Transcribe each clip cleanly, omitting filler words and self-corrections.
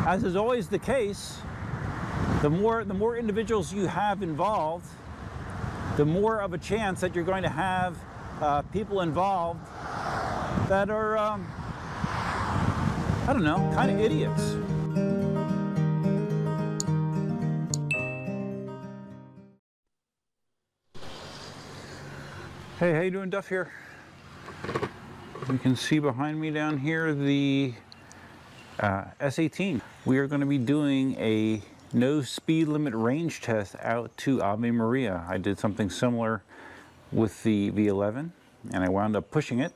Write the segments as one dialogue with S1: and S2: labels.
S1: As is always the case, the more individuals you have involved, the more of a chance that you're going to have people involved that are, I don't know, kind of idiots. Hey, how you doing, Duff here? You can see behind me down here the S18. We are going to be doing a no speed limit range test out to Ave Maria. I did something similar with the V11 and I wound up pushing it.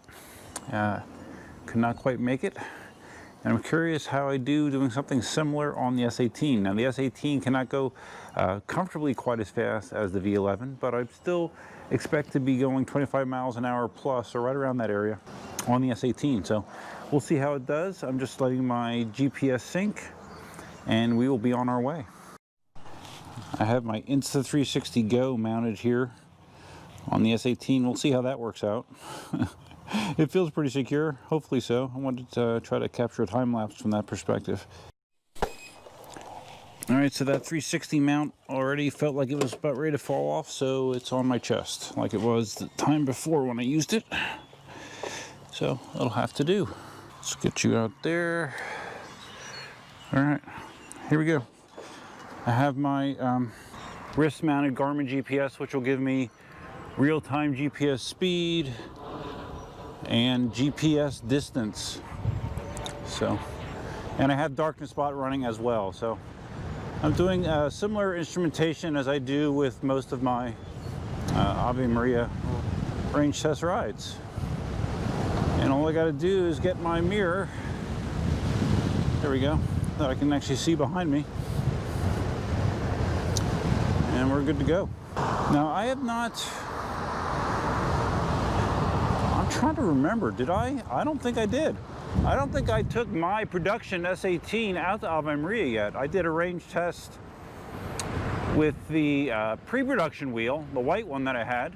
S1: Could not quite make it. And I'm curious how I do doing something similar on the S18. Now the S18 cannot go comfortably quite as fast as the V11, but I still expect to be going 25 miles an hour plus, or right around that area, on the S18. So we'll see how it does. I'm just letting my GPS sync and we will be on our way. I have my Insta360 Go mounted here on the S18. We'll see how that works out. It feels pretty secure, hopefully so. I wanted to try to capture a time lapse from that perspective. Alright, so that 360 mount already felt like it was about ready to fall off, so it's on my chest like it was the time before when I used it. So it'll have to do. Let's get you out there. Alright, here we go. I have my wrist mounted Garmin GPS, which will give me real-time GPS speed and GPS distance. So, and I have darkness spot running as well. So I'm doing a similar instrumentation as I do with most of my Ave Maria range test rides. And all I got to do is get my mirror, there we go, that I can actually see behind me. And we're good to go. Now I have not, I'm trying to remember, did I? I don't think I did. I don't think I took my production S18 out to Ave Maria yet. I did a range test with the pre-production wheel, the white one that I had.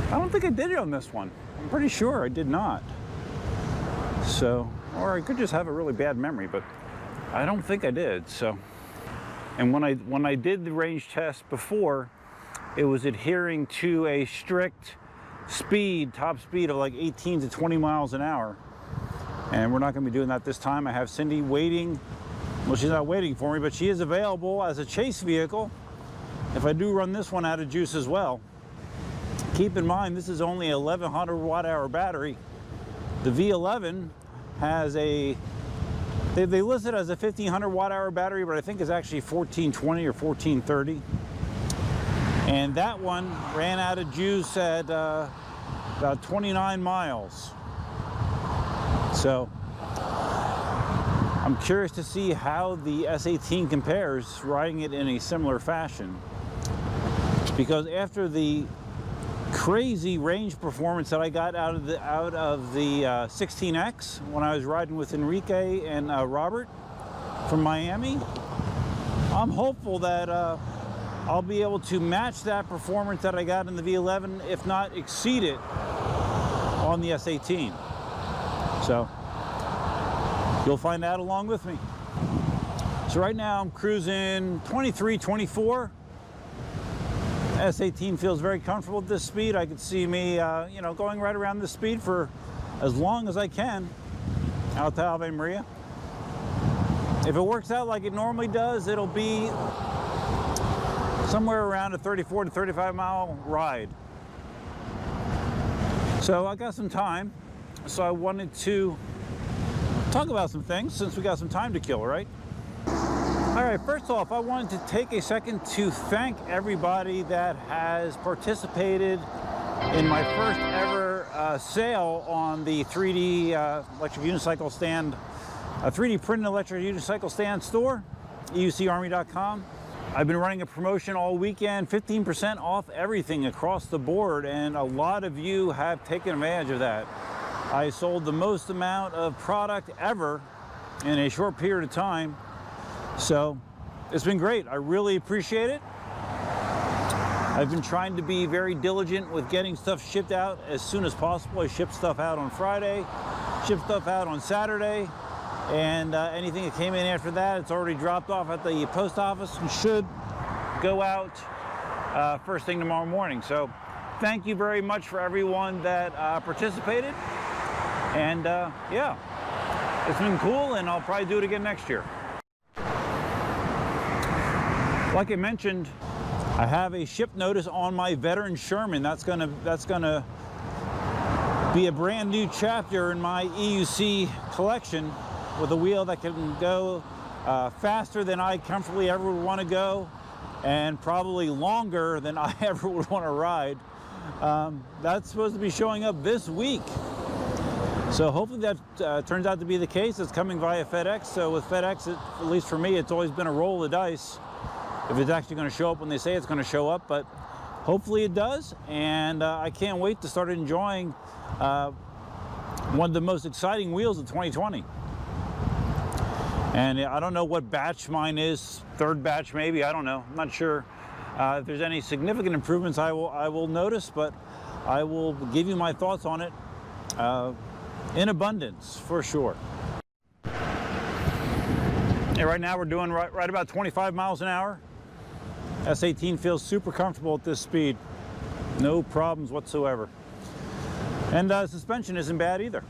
S1: I don't think I did it on this one. I'm pretty sure I did not. So, or I could just have a really bad memory, but I don't think I did. So, and when I did the range test before, it was adhering to a strict speed, top speed of like 18 to 20 miles an hour. And we're not going to be doing that this time. I have Cindy waiting. Well, she's not waiting for me, but she is available as a chase vehicle if I do run this one out of juice as well. Keep in mind, this is only a 1100 watt-hour battery. The V11 has a, they list it as a 1500 watt-hour battery, but I think it's actually 1420 or 1430. And that one ran out of juice at about 29 miles. So I'm curious to see how the S18 compares riding it in a similar fashion. Because after the crazy range performance that I got out of the 16X when I was riding with Enrique and Robert from Miami, I'm hopeful that I'll be able to match that performance that I got in the V11, if not exceed it on the S18. So you'll find out along with me. So right now I'm cruising 23, 24. S18 feels very comfortable at this speed. I could see me, you know, going right around this speed for as long as I can out to Ave Maria. If it works out like it normally does, it'll be somewhere around a 34 to 35 mile ride. So I got some time, so I wanted to talk about some things since we got some time to kill, right? All right, first off, I wanted to take a second to thank everybody that has participated in my first ever sale on the 3D electric unicycle stand, 3D printed electric unicycle stand store, EUCArmy.com. I've been running a promotion all weekend, 15% off everything across the board, and a lot of you have taken advantage of that. I sold the most amount of product ever in a short period of time, so it's been great. I really appreciate it. I've been trying to be very diligent with getting stuff shipped out as soon as possible. I ship stuff out on Friday, ship stuff out on Saturday, and anything that came in after that, it's already dropped off at the post office and should go out first thing tomorrow morning. So thank you very much for everyone that participated, and yeah, it's been cool, and I'll probably do it again next year. Like I mentioned, I have a ship notice on my veteran Sherman. That's gonna be a brand new chapter in my EUC collection, with a wheel that can go faster than I comfortably ever would want to go, and probably longer than I ever would want to ride. That's supposed to be showing up this week. So hopefully that turns out to be the case. It's coming via FedEx. So with FedEx, at least for me, it's always been a roll of the dice if it's actually going to show up when they say it's going to show up. But hopefully it does. And I can't wait to start enjoying one of the most exciting wheels of 2020. And I don't know what batch mine is, third batch maybe, I don't know. I'm not sure if there's any significant improvements I will notice, but I will give you my thoughts on it in abundance, for sure. Yeah, right now we're doing right about 25 miles an hour. S18 feels super comfortable at this speed. No problems whatsoever. And suspension isn't bad either.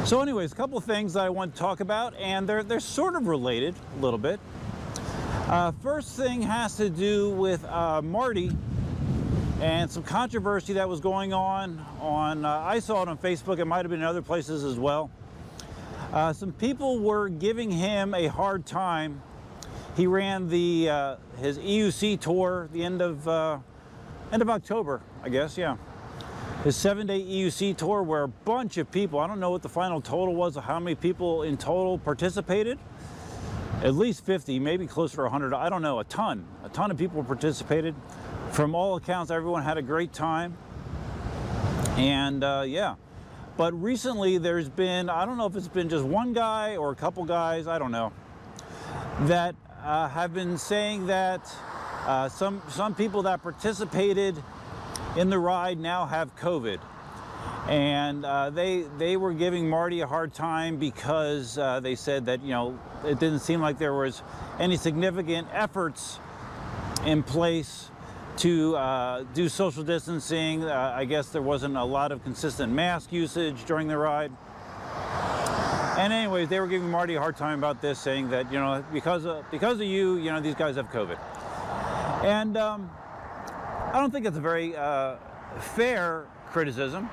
S1: So anyways, a couple of things that I want to talk about, and they're sort of related a little bit. First thing has to do with Marty and some controversy that was going on I saw it on Facebook, it might have been in other places as well. Some people were giving him a hard time. He ran his EUC tour the end of October, I guess, yeah. His 7-day EUC tour, where a bunch of people, I don't know what the final total was of how many people in total participated. At least 50, maybe closer to 100, I don't know, a ton of people participated. From all accounts, everyone had a great time. And yeah, but recently there's been, I don't know if it's been just one guy or a couple guys, I don't know, that have been saying that some people that participated in the ride now have COVID. And they were giving Marty a hard time because they said that, you know, it didn't seem like there was any significant efforts in place to do social distancing. I guess there wasn't a lot of consistent mask usage during the ride. And anyways, they were giving Marty a hard time about this, saying that, you know, because of you, you know, these guys have COVID. And I don't think it's a very fair criticism,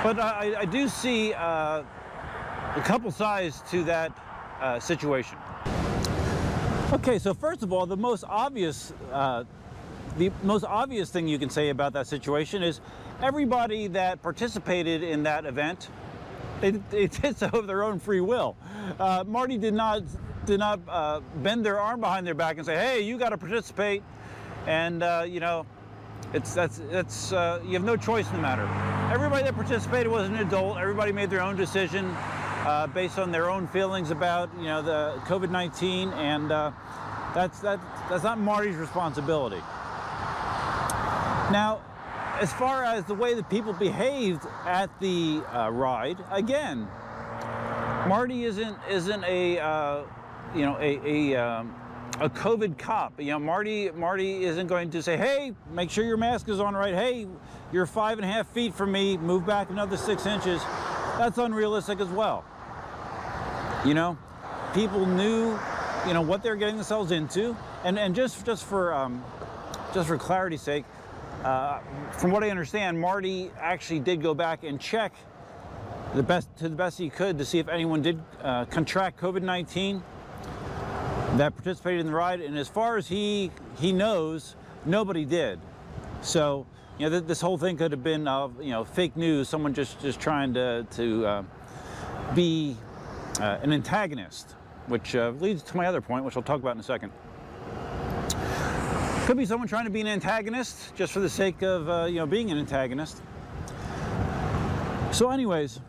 S1: but I do see a couple sides to that situation. Okay, so first of all, the most obvious thing you can say about that situation is everybody that participated in that event, they did so of their own free will. Marty did not bend their arm behind their back and say, hey, you got to participate, and you know, you have no choice in the matter. Everybody that participated was an adult. Everybody made their own decision based on their own feelings about, you know, the COVID-19, and that's not Marty's responsibility. Now, as far as the way that people behaved at the ride, again, Marty isn't a you know, a COVID cop. You know, Marty isn't going to say, hey, make sure your mask is on right. Hey, you're 5.5 feet from me, move back another 6 inches. That's unrealistic as well. You know, people knew, you know, what they're getting themselves into, and just for clarity's sake, from what I understand, Marty actually did go back and check to the best he could to see if anyone did contract COVID-19 that participated in the ride, and as far as he knows, nobody did. So, you know, this whole thing could have been, you know, fake news, someone just trying to be an antagonist, which leads to my other point, which I'll talk about in a second. Could be someone trying to be an antagonist just for the sake of, you know, being an antagonist. So anyways,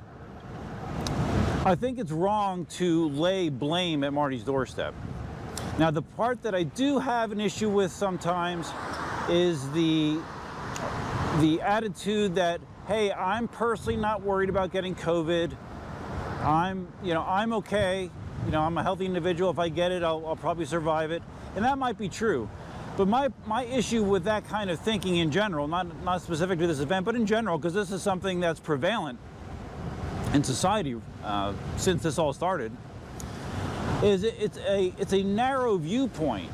S1: I think it's wrong to lay blame at Marty's doorstep. Now, the part that I do have an issue with sometimes is the attitude that, hey, I'm personally not worried about getting COVID. I'm okay. I'm a healthy individual. If I get it, I'll probably survive it. And that might be true. But my issue with that kind of thinking in general, not specific to this event, but in general, because this is something that's prevalent in society since this all started, is it's a narrow viewpoint.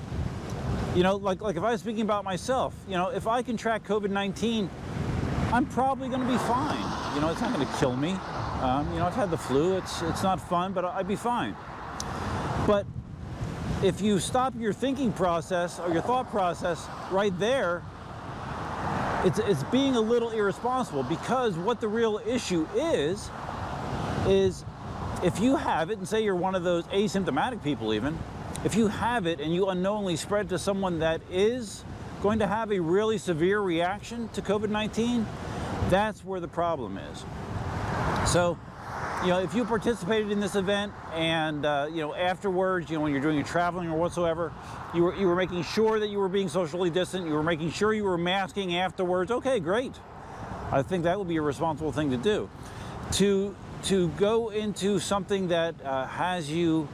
S1: Like if I was speaking about myself, if I can track COVID-19, I'm probably going to be fine. It's not going to kill me. I've had the flu. It's not fun, but I'd be fine. But if you stop your thinking process or your thought process right there, it's being a little irresponsible, because what the real issue is if you have it, and say you're one of those asymptomatic people even, if you have it and you unknowingly spread it to someone that is going to have a really severe reaction to COVID-19, that's where the problem is. So, if you participated in this event and, afterwards, when you're doing your traveling or whatsoever, you were making sure that you were being socially distant, you were making sure you were masking afterwards, okay, great. I think that would be a responsible thing to do. To go into something that has you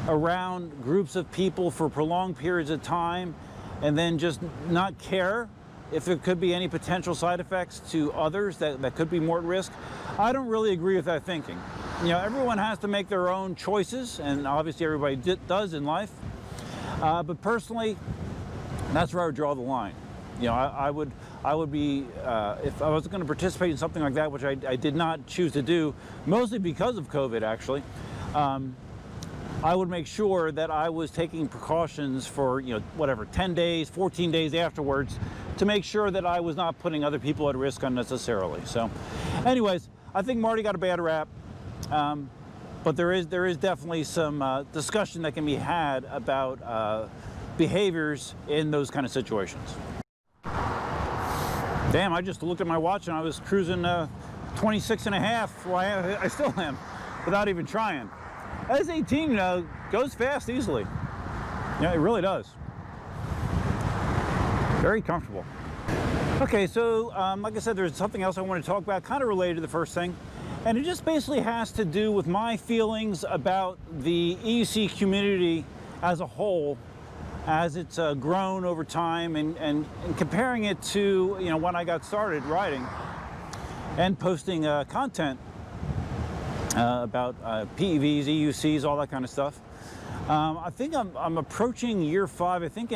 S1: around groups of people for prolonged periods of time and then just not care if there could be any potential side effects to others that could be more at risk, I don't really agree with that thinking. Everyone has to make their own choices, and obviously everybody does in life. But personally, that's where I would draw the line. I would be, if I was going to participate in something like that, which I did not choose to do, mostly because of COVID actually, I would make sure that I was taking precautions for, 10 days, 14 days afterwards, to make sure that I was not putting other people at risk unnecessarily. So anyways, I think Marty got a bad rap, but there is definitely some discussion that can be had about behaviors in those kind of situations. Damn, I just looked at my watch and I was cruising 26 and a half. Well, I still am, without even trying. S18 goes fast easily. Yeah, it really does. Very comfortable. Okay, so like I said, there's something else I want to talk about, kind of related to the first thing. And it just basically has to do with my feelings about the EUC community as a whole, as it's grown over time, and comparing it to, when I got started riding and posting content about PEVs, EUCs, all that kind of stuff. I think I'm approaching year 5. I think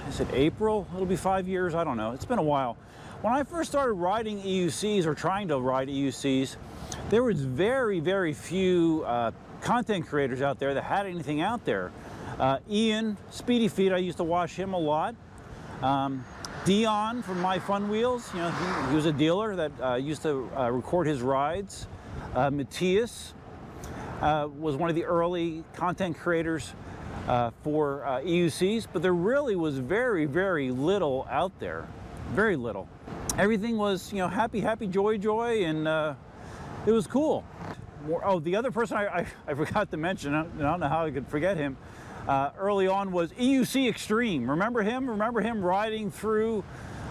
S1: is it April? It'll be 5 years. I don't know. It's been a while. When I first started riding EUCs, or trying to ride EUCs, there was very, very few content creators out there that had anything out there. Ian, Speedy Feet, I used to watch him a lot. Dion from My Fun Wheels, he was a dealer that used to record his rides. Matthias was one of the early content creators for EUCs, but there really was very, very little out there. Very little. Everything was, happy, happy, joy, joy, and it was cool. Oh, the other person I forgot to mention, I don't know how I could forget him, early on was EUC Extreme. Remember him? Remember him riding through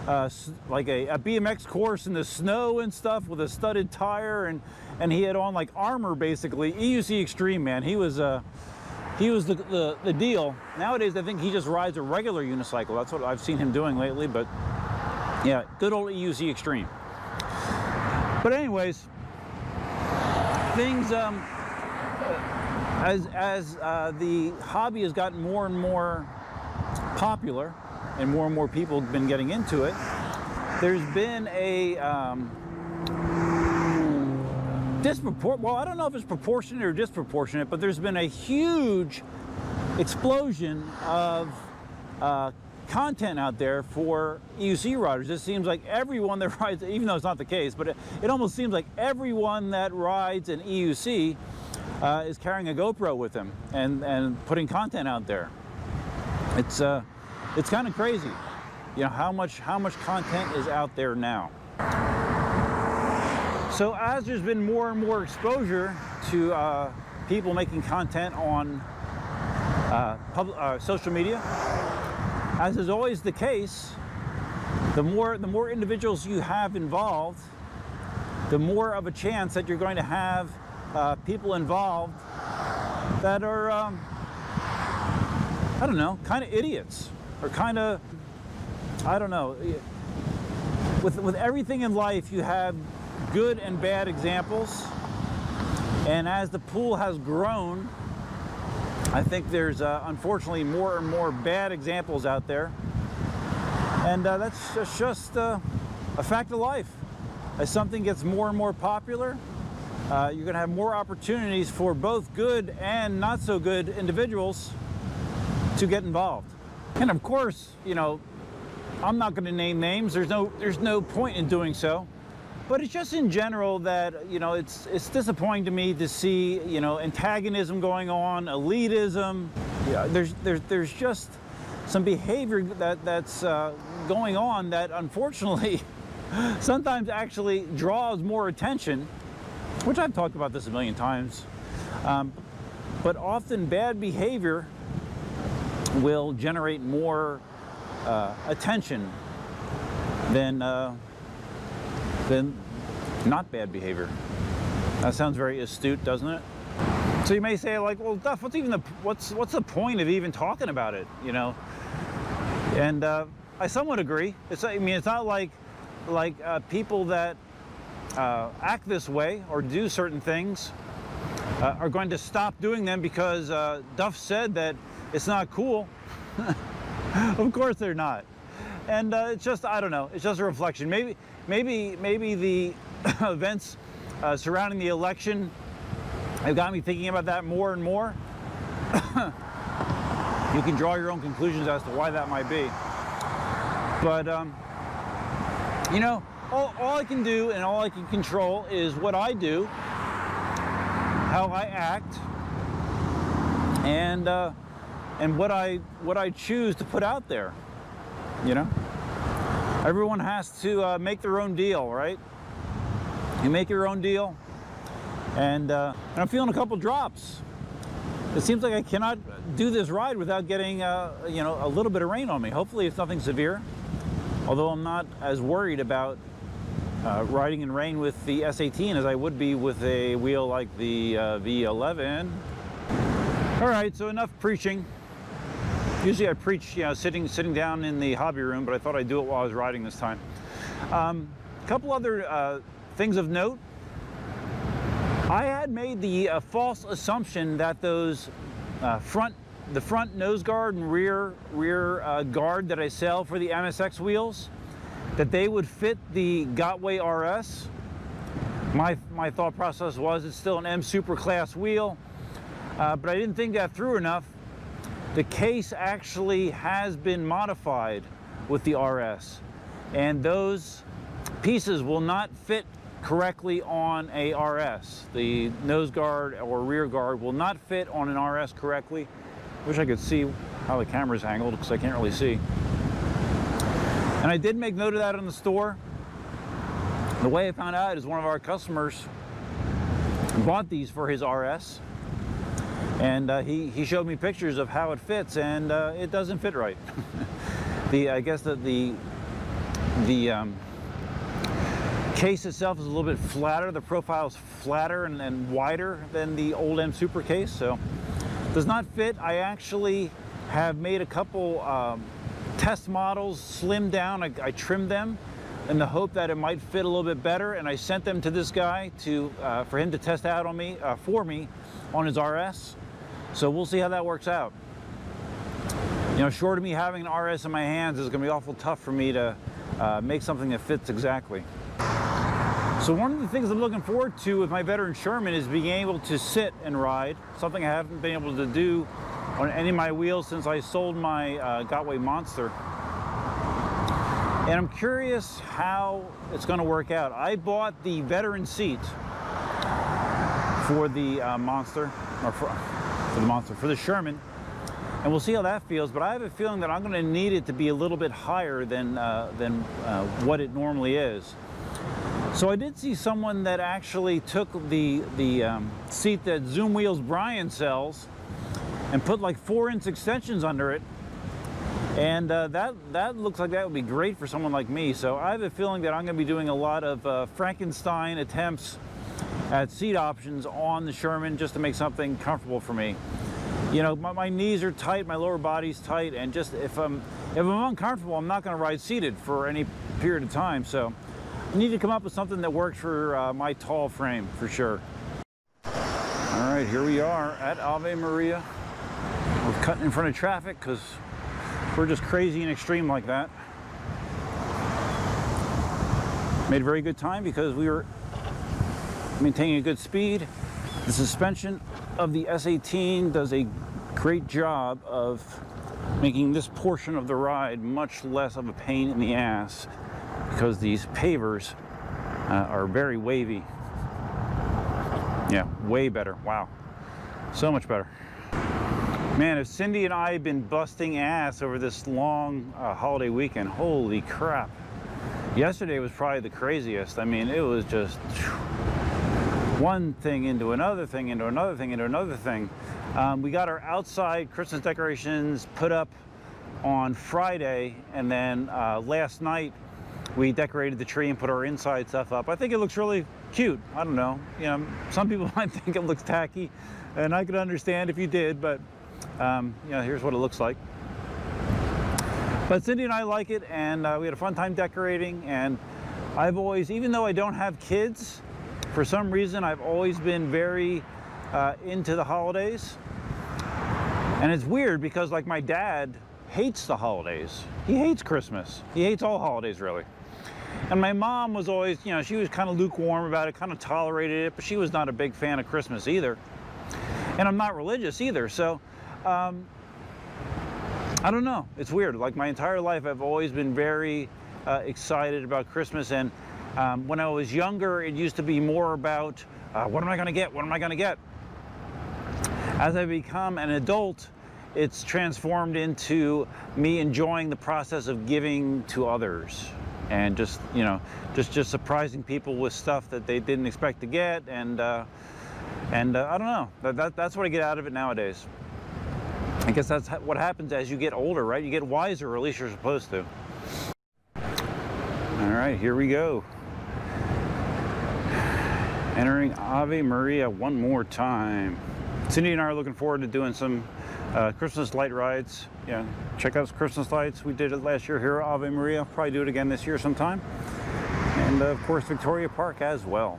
S1: like a BMX course in the snow and stuff with a studded tire, and he had on like armor basically. EUC Extreme, man, he was the deal. Nowadays I think he just rides a regular unicycle. That's what I've seen him doing lately, but yeah, good old EUC Extreme. But anyways, things as the hobby has gotten more and more popular and more people have been getting into it, there's been a well, I don't know if it's proportionate or disproportionate, but there's been a huge explosion of content out there for EUC riders. It seems like everyone that rides, even though it's not the case, but it almost seems like everyone that rides an EUC is carrying a GoPro with them and putting content out there. It's kind of crazy, how much content is out there now. So as there's been more and more exposure to people making content on social media, as is always the case, the more individuals you have involved, the more of a chance that you're going to have people involved that are, I don't know, kind of idiots, or kind of, I don't know. With everything in life, you have good and bad examples, and as the pool has grown, I think there's unfortunately more and more bad examples out there, and that's just a fact of life. As something gets more and more popular, you're going to have more opportunities for both good and not so good individuals to get involved. And of course, you know, I'm not going to name names. There's no point in doing so. But it's just in general that, you know, it's disappointing to me to see, you know, antagonism going on, elitism. Yeah, there's just some behavior that's going on that unfortunately sometimes actually draws more attention, which I've talked about this a million times. But often bad behavior will generate more attention than not bad behavior. That sounds very astute, doesn't it? So you may say, like, well, Duff, what's the point of even talking about it, you know? And I somewhat agree. I mean, it's not like people that act this way or do certain things are going to stop doing them because Duff said that it's not cool. Of course they're not. And it's just, I don't know, it's just a reflection. Maybe the events surrounding the election have got me thinking about that more and more. You can draw your own conclusions as to why that might be. But, you know, all I can do and all I can control is what I do, how I act, and what I choose to put out there, you know? Everyone has to make their own deal, right? You make your own deal, and I'm feeling a couple drops. It seems like I cannot do this ride without getting, you know, a little bit of rain on me. Hopefully it's nothing severe, although I'm not as worried about riding in rain with the S18 as I would be with a wheel like the V11. All right, so enough preaching. Usually I preach, you know, sitting down in the hobby room, but I thought I'd do it while I was riding this time. A couple other things of note. I had made the false assumption that those the front nose guard and rear guard that I sell for the MSX wheels, that they would fit the Gotway RS. My thought process was it's still an M Super class wheel, but I didn't think that through enough. The case actually has been modified with the RS, and those pieces will not fit correctly on a RS. The nose guard or rear guard will not fit on an RS correctly. Wish I could see how the camera's angled because I can't really see. And I did make note of that in the store. The way I found out is one of our customers bought these for his RS, and he showed me pictures of how it fits, and it doesn't fit right. I guess that the case itself is a little bit flatter. The profile is flatter and wider than the old M Super case, so it does not fit. I actually have made a couple test models slimmed down. I trimmed them in the hope that it might fit a little bit better, and I sent them to this guy for him to test out on me for me on his RS. So we'll see how that works out. You know, short of me having an RS in my hands, it's going to be awful tough for me to make something that fits exactly. So one of the things I'm looking forward to with my veteran Sherman is being able to sit and ride, something I haven't been able to do on any of my wheels since I sold my Gotway Monster. And I'm curious how it's going to work out. I bought the veteran seat for the Monster, or for the Sherman, and we'll see how that feels. But I have a feeling that I'm going to need it to be a little bit higher than what it normally is. So I did see someone that actually took the seat that Zoom Wheels Brian sells and put like 4-inch extensions under it, and that looks like that would be great for someone like me. So I have a feeling that I'm going to be doing a lot of Frankenstein attempts add seat options on the Sherman just to make something comfortable for me. You know, my knees are tight, my lower body's tight, and just if I'm uncomfortable, I'm not going to ride seated for any period of time. So I need to come up with something that works for my tall frame for sure. All right, here we are at Ave Maria. We're cutting in front of traffic because we're just crazy and extreme like that. Made a very good time because we were maintaining a good speed. The suspension of the S18 does a great job of making this portion of the ride much less of a pain in the ass because these pavers are very wavy. Yeah, way better. Wow, so much better. Man, if Cindy and I had been busting ass over this long holiday weekend, holy crap. Yesterday was probably the craziest. I mean, it was just one thing into another thing, into another thing, into another thing. We got our outside Christmas decorations put up on Friday, and then last night we decorated the tree and put our inside stuff up. I think it looks really cute. I don't know. You know, some people might think it looks tacky, and I could understand if you did, but you know, here's what it looks like. But Cindy and I like it, and we had a fun time decorating, and I've always, even though I don't have kids, for some reason I've always been very into the holidays. And it's weird because like my dad hates the holidays. He hates Christmas. He hates all holidays really. And my mom was always, you know, she was kind of lukewarm about it, kind of tolerated it, but she was not a big fan of Christmas either. And I'm not religious either, so I don't know. It's weird. Like my entire life, I've always been very excited about Christmas. And when I was younger, it used to be more about what am I going to get? What am I going to get? As I become an adult, it's transformed into me enjoying the process of giving to others and just, you know, just surprising people with stuff that they didn't expect to get. And I don't know. That's what I get out of it nowadays. I guess that's what happens as you get older, right? You get wiser, or at least you're supposed to. All right, here we go. Entering Ave Maria one more time. Cindy and I are looking forward to doing some Christmas light rides. Yeah, check out Christmas lights. We did it last year here at Ave Maria. Probably do it again this year sometime. And of course, Victoria Park as well.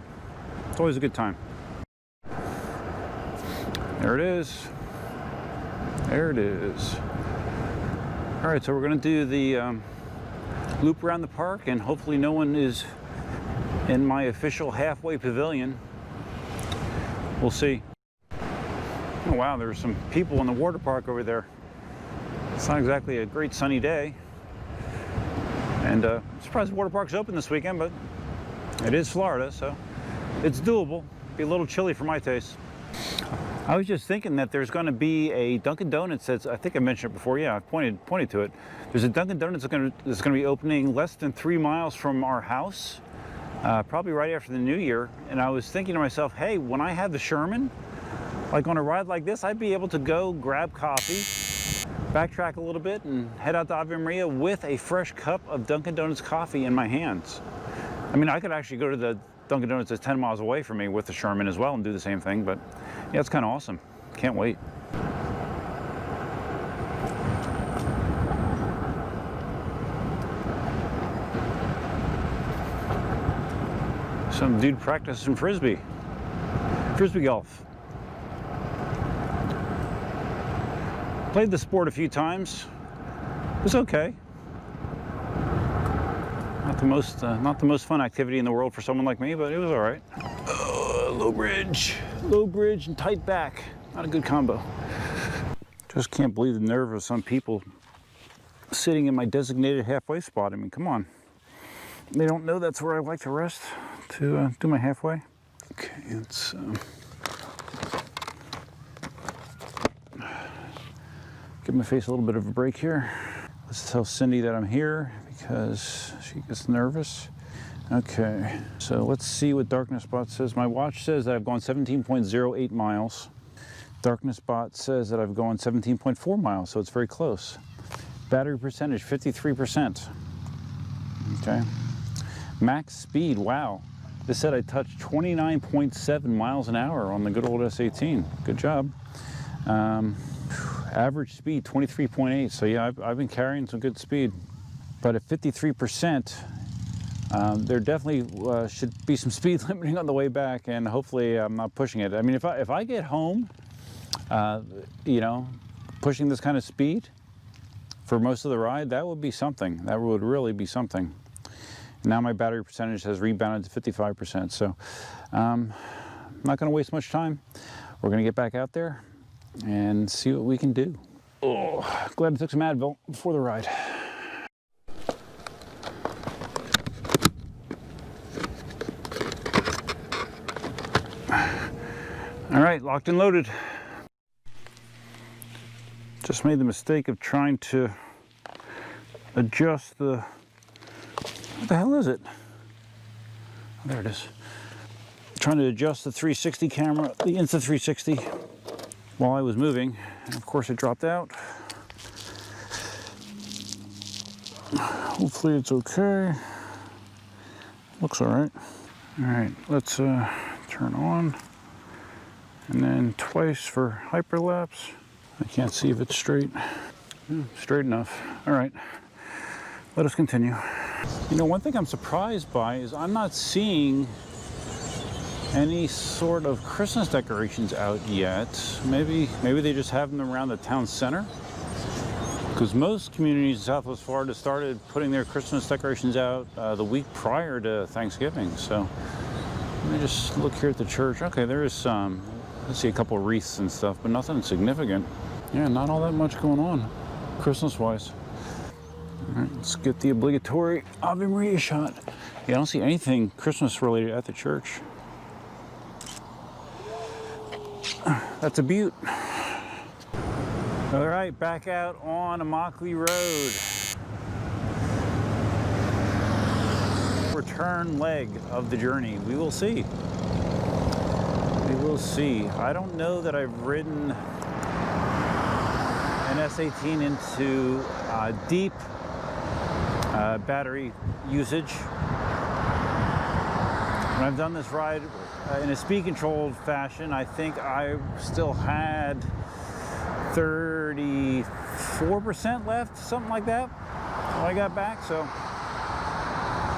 S1: It's always a good time. There it is. There it is. All right, so we're going to do the loop around the park, and hopefully no one is in my official halfway pavilion. We'll see. Oh wow, there's some people in the water park over there. It's not exactly a great sunny day. And I'm surprised the water park's open this weekend, but it is Florida, so it's doable. Be a little chilly for my taste. I was just thinking that there's going to be a Dunkin' Donuts that's, I think I mentioned it before, yeah, I've pointed to it. There's a Dunkin' Donuts that's going to be opening less than 3 miles from our house, probably right after the new year. And I was thinking to myself, hey, when I have the Sherman, like on a ride like this, I'd be able to go grab coffee, backtrack a little bit, and head out to Ave Maria with a fresh cup of Dunkin' Donuts coffee in my hands. I mean, I could actually go to the Dunkin' Donuts that's 10 miles away from me with the Sherman as well and do the same thing, but yeah, it's kind of awesome. Can't wait. Some dude practicing frisbee golf. Played the sport a few times. It was okay. Not the most fun activity in the world for someone like me, but it was all right. Low bridge and tight back. Not a good combo. Just can't believe the nerve of some people sitting in my designated halfway spot. I mean, come on. They don't know that's where I like to rest to do my halfway. Okay, let's give my face a little bit of a break here. Let's tell Cindy that I'm here because she gets nervous. Okay, so let's see what Darkness Bot says. My watch says that I've gone 17.08 miles. Darkness Bot says that I've gone 17.4 miles, so it's very close. Battery percentage, 53%. Okay. Max speed, wow. This said I touched 29.7 miles an hour on the good old S18. Good job. Average speed 23.8. So yeah, I've been carrying some good speed. But at 53%, there definitely should be some speed limiting on the way back, and hopefully I'm not pushing it. I mean, if I get home, you know, pushing this kind of speed for most of the ride, that would be something. That would really be something. Now my battery percentage has rebounded to 55%, so I'm not going to waste much time. We're going to get back out there and see what we can do. Oh, glad I took some Advil before the ride. All right, locked and loaded. Just made the mistake of trying to adjust the, what the hell is it? Oh, there it is. Trying to adjust the 360 camera, the Insta360, while I was moving, and of course it dropped out. Hopefully it's okay. Looks all right. All right, let's turn on, and then twice for hyperlapse. I can't see if it's straight. Straight enough. All right, let us continue. You know, one thing I'm surprised by is I'm not seeing any sort of Christmas decorations out yet. Maybe they just have them around the town center, because most communities in Southwest Florida started putting their Christmas decorations out the week prior to Thanksgiving. So let me just look here at the church. Okay, there is some. I see a couple of wreaths and stuff, but nothing significant. Yeah, not all that much going on Christmas-wise. All right, let's get the obligatory Ave Maria shot. Yeah, I don't see anything Christmas-related at the church. That's a beaut. All right, back out on Immokalee Road. Return leg of the journey. We will see. We will see. I don't know that I've ridden an S18 into deep battery usage. When I've done this ride in a speed-controlled fashion, I think I still had 34% left, something like that, when I got back. So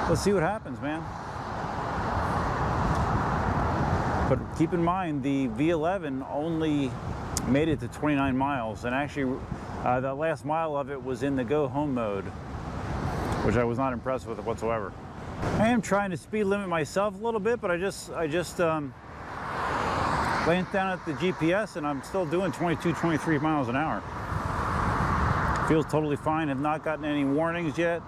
S1: let's see what happens, man. But keep in mind, the V11 only made it to 29 miles, and actually that last mile of it was in the go home mode, which I was not impressed with whatsoever. I am trying to speed limit myself a little bit, but I just glanced down at the GPS and I'm still doing 22, 23 miles an hour. Feels totally fine. Have not gotten any warnings yet,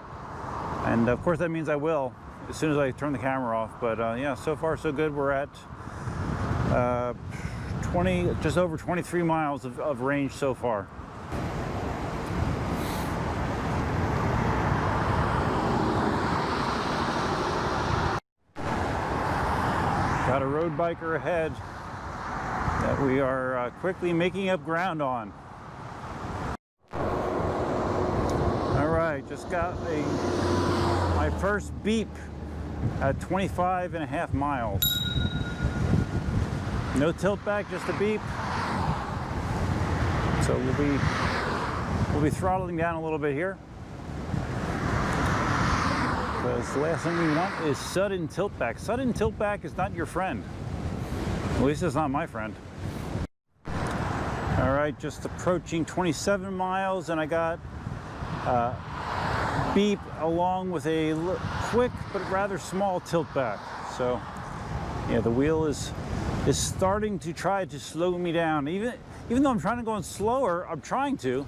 S1: and of course that means I will as soon as I turn the camera off. But yeah, so far so good. We're at just over 23 miles of range so far. Got a road biker ahead that we are quickly making up ground on. All right, just got my first beep at 25.5 miles. No tilt back, just a beep. So we'll be throttling down a little bit here, because the last thing we want is sudden tilt back. Sudden tilt back is not your friend. At least it's not my friend. All right, just approaching 27 miles, and I got beep along with a quick but rather small tilt back. So yeah, the wheel is starting to try to slow me down. Even though I'm trying to go slower, I'm trying to.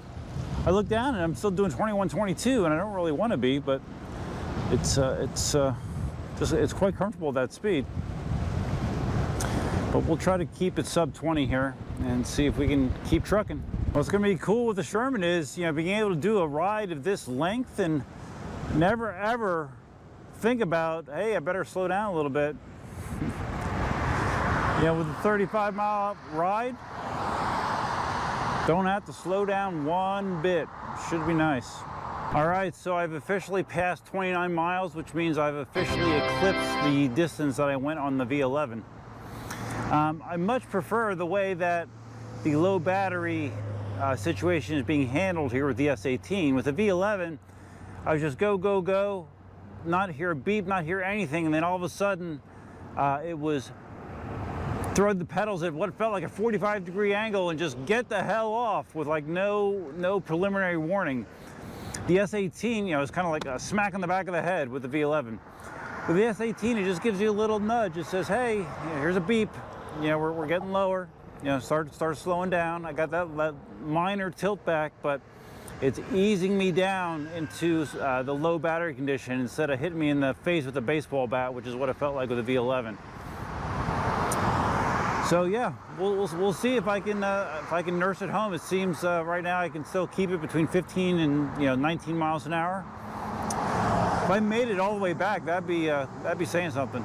S1: I look down and I'm still doing 21, 22, and I don't really want to be, but it's quite comfortable at that speed. But we'll try to keep it sub 20 here and see if we can keep trucking. What's going to be cool with the Sherman is, you know, being able to do a ride of this length and never ever think about, hey, I better slow down a little bit. You know, with a 35-mile ride, don't have to slow down one bit. Should be nice. All right, so I've officially passed 29 miles, which means I've officially eclipsed the distance that I went on the V11. I much prefer the way that the low battery situation is being handled here with the S18. With the V11, I was just go, go, go, not hear a beep, not hear anything, and then all of a sudden, it was throw the pedals at what felt like a 45-degree angle and just get the hell off with like no preliminary warning. The S18, you know, is kind of like a smack on the back of the head with the V11. With the S18, it just gives you a little nudge. It says, hey, here's a beep. You know, we're getting lower. You know, start slowing down. I got that minor tilt back, but it's easing me down into the low battery condition instead of hitting me in the face with a baseball bat, which is what it felt like with the V11. So yeah, we'll see if I can nurse it home. It seems right now I can still keep it between 15 and 19 miles an hour. If I made it all the way back, that'd be saying something.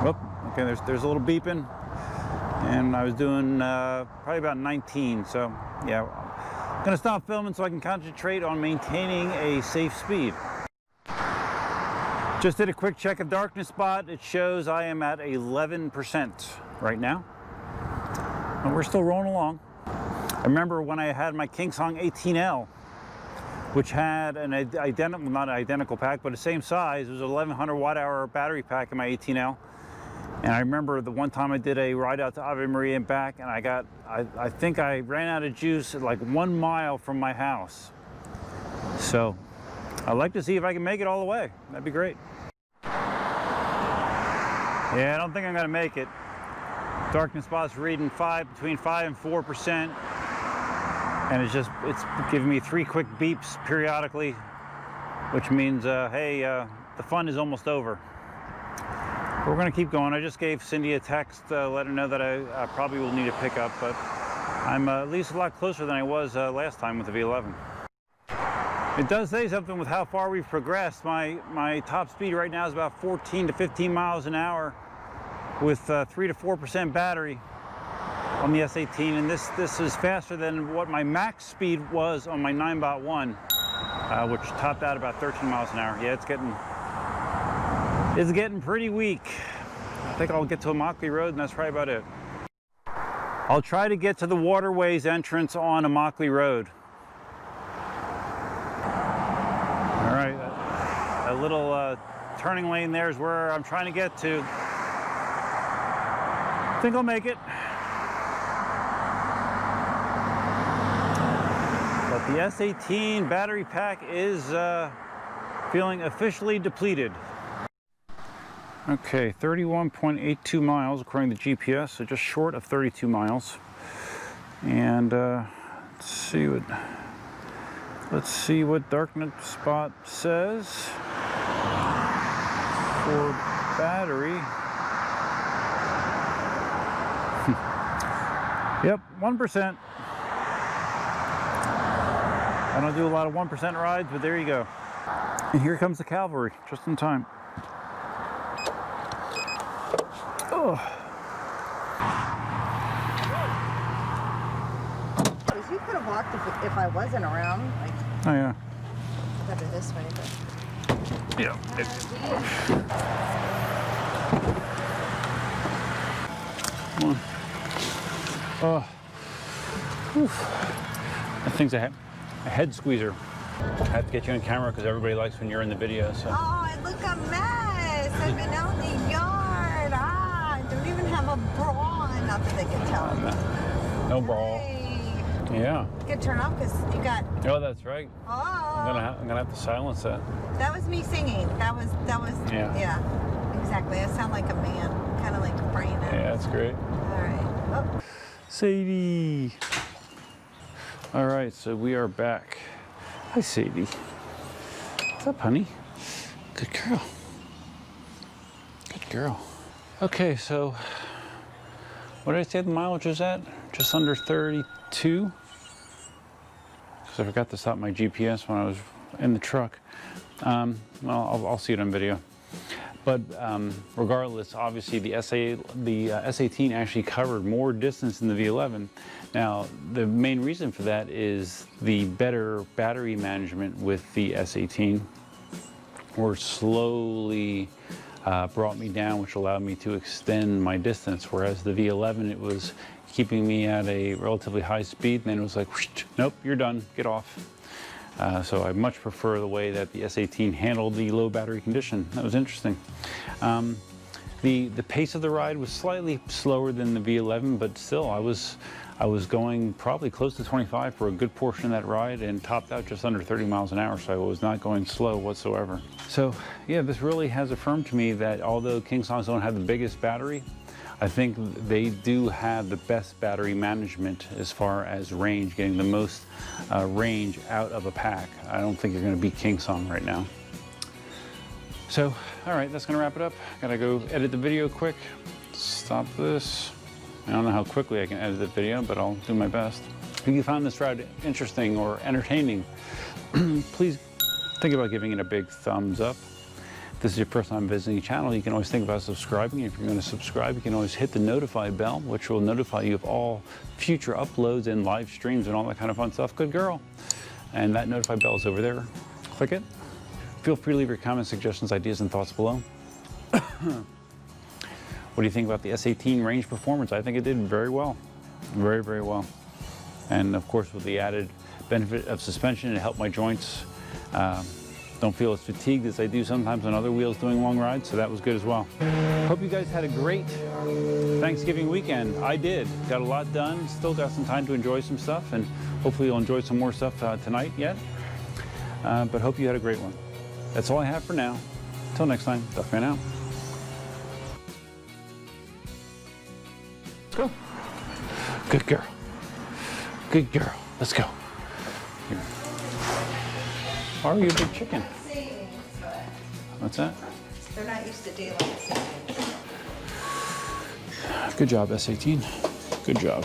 S1: Oh, okay, there's a little beeping, and I was doing probably about 19. So yeah, I'm gonna stop filming so I can concentrate on maintaining a safe speed. Just did a quick check of darkness spot. It shows I am at 11% right now. And we're still rolling along. I remember when I had my KingSong 18L, which had an identical, not an identical pack, but the same size. It was an 1100 watt hour battery pack in my 18L. And I remember the one time I did a ride out to Ave Maria and back, and I think I ran out of juice at like 1 mile from my house. So I'd like to see if I can make it all the way. That'd be great. Yeah, I don't think I'm gonna make it. Darkness spot's reading between 5 and 4%. And it's giving me 3 quick beeps periodically, which means, hey, the fun is almost over. We're gonna keep going. I just gave Cindy a text, let her know that I probably will need a pickup, but I'm at least a lot closer than I was last time with the V11. It does say something with how far we've progressed. My top speed right now is about 14 to 15 miles an hour with 3 to 4% battery on the S18, and this is faster than what my max speed was on my Ninebot 1, which topped out about 13 miles an hour. Yeah, it's getting pretty weak. I think I'll get to Immokalee Road, and that's probably about it. I'll try to get to the waterways entrance on Immokalee Road. All right, a little turning lane there is where I'm trying to get to. I think I'll make it. But the S18 battery pack is feeling officially depleted. Okay, 31.82 miles according to GPS, so just short of 32 miles. And let's see what darkness spot says for battery. Yep, 1%. I don't do a lot of 1% rides, but there you go. And here comes the cavalry, just in time. Oh.
S2: You could have walked if I wasn't around. Like,
S1: oh yeah.
S2: Better this way, but.
S1: Yeah. Come on. Oh. Whew. That thing's a head squeezer. I have to get you on camera because everybody likes when you're in the video. So.
S2: Oh, look a mess. I've been out in the yard. I don't even have a bra on. Not that they can tell.
S1: No bra.
S2: Hey.
S1: Yeah.
S2: You can turn off because you got.
S1: Oh, that's right.
S2: Oh.
S1: I'm gonna have to silence that.
S2: That was me singing. That was.
S1: Yeah.
S2: Yeah. Exactly. I sound like a man, kind of like Brian.
S1: Yeah, that's great.
S2: All right. Oh.
S1: Sadie. All right, so we are back. Hi, Sadie. What's up, honey? Good girl. Good girl. Okay, so what did I say the mileage was at? Just under 32. Because I forgot to stop my GPS when I was in the truck. Well, I'll see it on video. But regardless, obviously the S18 actually covered more distance than the V11. Now, the main reason for that is the better battery management with the S18, or slowly brought me down, which allowed me to extend my distance, whereas the V11, it was keeping me at a relatively high speed, and then it was like, whoosh, nope, you're done, get off. So I much prefer the way that the S18 handled the low battery condition. That was interesting. The pace of the ride was slightly slower than the V11, but still I was going probably close to 25 for a good portion of that ride, and topped out just under 30 miles an hour, so I was not going slow whatsoever. So yeah, this really has affirmed to me that although KingSongs don't have the biggest battery, I think they do have the best battery management as far as range, getting the most range out of a pack. I don't think you're going to beat KingSong right now. So, all right, that's going to wrap it up. Gotta go edit the video quick. Stop this. I don't know how quickly I can edit the video, but I'll do my best. If you found this ride interesting or entertaining, please think about giving it a big thumbs up. If this is your first time visiting the channel, you can always think about subscribing. If you're going to subscribe, you can always hit the notify bell, which will notify you of all future uploads and live streams and all that kind of fun stuff. Good girl. And that notify bell is over there. Click it. Feel free to leave your comments, suggestions, ideas, and thoughts below. What do you think about the S18 range performance? I think it did very well. Very, very well. And of course, with the added benefit of suspension, it helped my joints. Don't feel as fatigued as I do sometimes on other wheels doing long rides, so that was good as well. Hope you guys had a great Thanksgiving weekend. I did. Got a lot done. Still got some time to enjoy some stuff, and hopefully you'll enjoy some more stuff tonight yet. But hope you had a great one. That's all I have for now. Until next time, Duckman out. Let's go. Good girl. Good girl. Let's go. Here. Are you a big chicken? What's that?
S2: They're not used to daylight savings.
S1: Good job, S18. Good job.